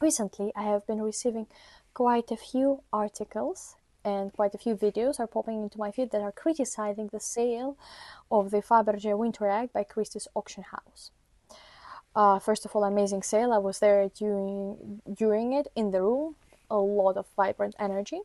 Recently, I have been receiving quite a few articles and quite a few videos are popping into my feed that are criticizing the sale of the Faberge winter egg by Christie's auction house. First of all, amazing sale. I was there during it in the room. A lot of vibrant energy.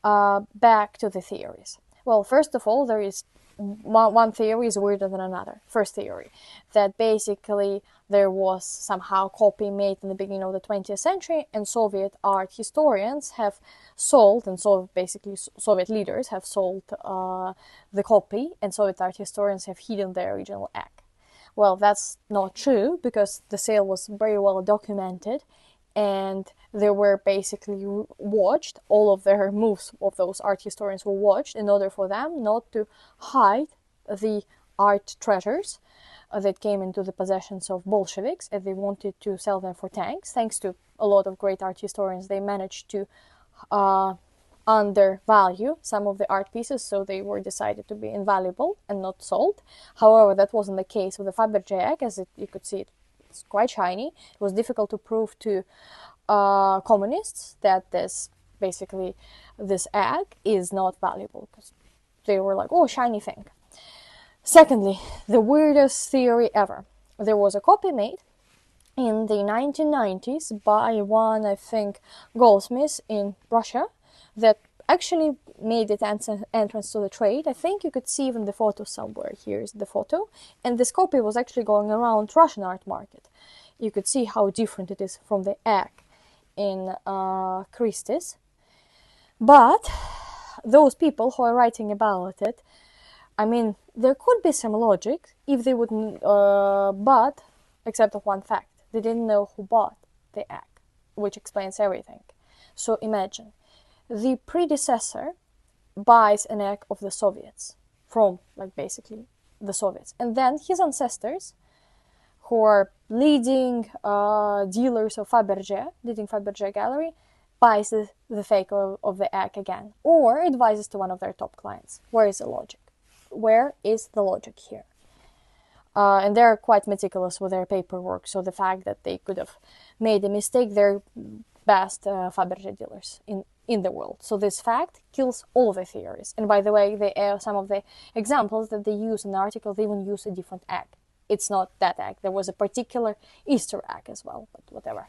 Back to the theories. Well, first of all, there is one theory is weirder than another. First theory, that basically there was somehow copy made in the beginning of the 20th century, and Soviet art historians have sold, and so basically Soviet leaders have sold the copy, and Soviet art historians have hidden the original egg. Well, that's not true, because the sale was very well documented, and they were basically watched. All of their moves of those art historians were watched in order for them not to hide the art treasures that came into the possessions of Bolsheviks, and they wanted to sell them for tanks. Thanks to a lot of great art historians, they managed to undervalue some of the art pieces, so they were decided to be invaluable and not sold. However, that wasn't the case with the Faberge egg, as you could see it's quite shiny. It was difficult to prove to communists that this egg is not valuable, because they were like, oh, shiny thing. Secondly, the weirdest theory ever. There was a copy made in the 1990s by one, I think, goldsmith in Russia that actually made its entrance to the trade. I think you could see even the photo somewhere. Here's the photo. And this copy was actually going around Russian art market. You could see how different it is from the egg in Christie's. But those people who are writing about it, I mean, there could be some logic if they wouldn't, but except of one fact. They didn't know who bought the egg, which explains everything. So imagine, the predecessor buys an egg of the Soviets, from, like, basically the Soviets. And then his ancestors, who are leading dealers of Faberge, leading Faberge gallery, buys the fake of the egg again, or advises to one of their top clients. Where is the logic? Where is the logic here? And they're quite meticulous with their paperwork, so the fact that they could have made a mistake, they're best Faberge dealers in the world. So this fact kills all of the theories. And by the way, some of the examples that they use in the article, they even use a different egg. It's not that egg. There was a particular Easter egg as well, but whatever.